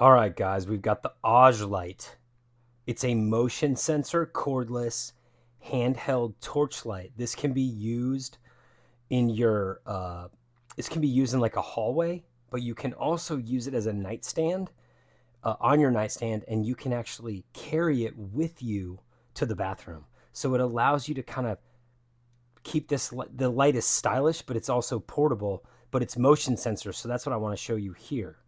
All right, guys, we've got the AUGE light. It's a motion sensor, cordless, handheld torch light. This can be used in your, this can be used in like a hallway, but you can also use it as a nightstand, on your nightstand, and you can actually carry it with you to the bathroom. So it allows you to kind of keep this, the light is stylish, but it's also portable, but it's motion sensor. So that's what I want to show you here.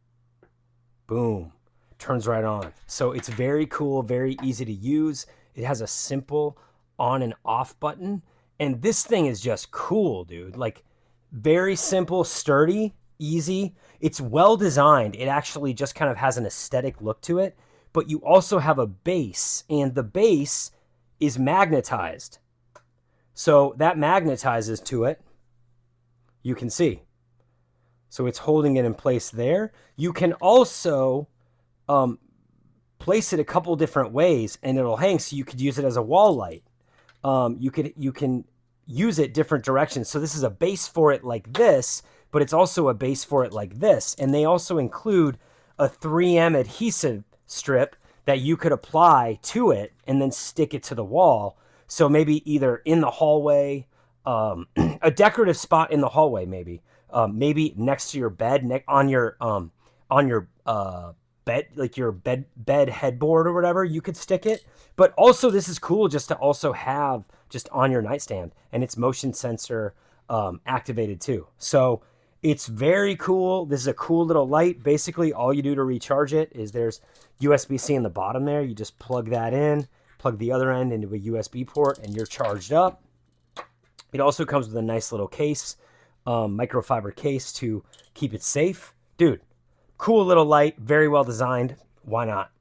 Boom. Turns right on. So it's very cool, very easy to use. It has a simple on and off button. And this thing is just cool, dude. Like, very simple, sturdy, easy. It's well designed. It actually just kind of has an aesthetic look to it. But you also have a base, and the base is magnetized. So that magnetizes to it. You can see. So it's holding it in place there. You can also place it a couple different ways, and it'll hang. So you could use it as a wall light. You can use it different directions. So this is a base for it like this, but it's also a base for it like this. And they also include a 3M adhesive strip that you could apply to it and then stick it to the wall. So maybe either in the hallway, a decorative spot in the hallway, maybe next to your bed, on your bed, like your bed headboard or whatever, you could stick it. But also, this is cool just to also have just on your nightstand, and it's motion sensor activated too. So it's very cool. This is a cool little light. Basically, all you do to recharge it is there's USB-C in the bottom there. You just plug that in, plug the other end into a USB port, and you're charged up. It also comes with a nice little case, microfiber case to keep it safe. Dude, cool little light, very well designed. Why not?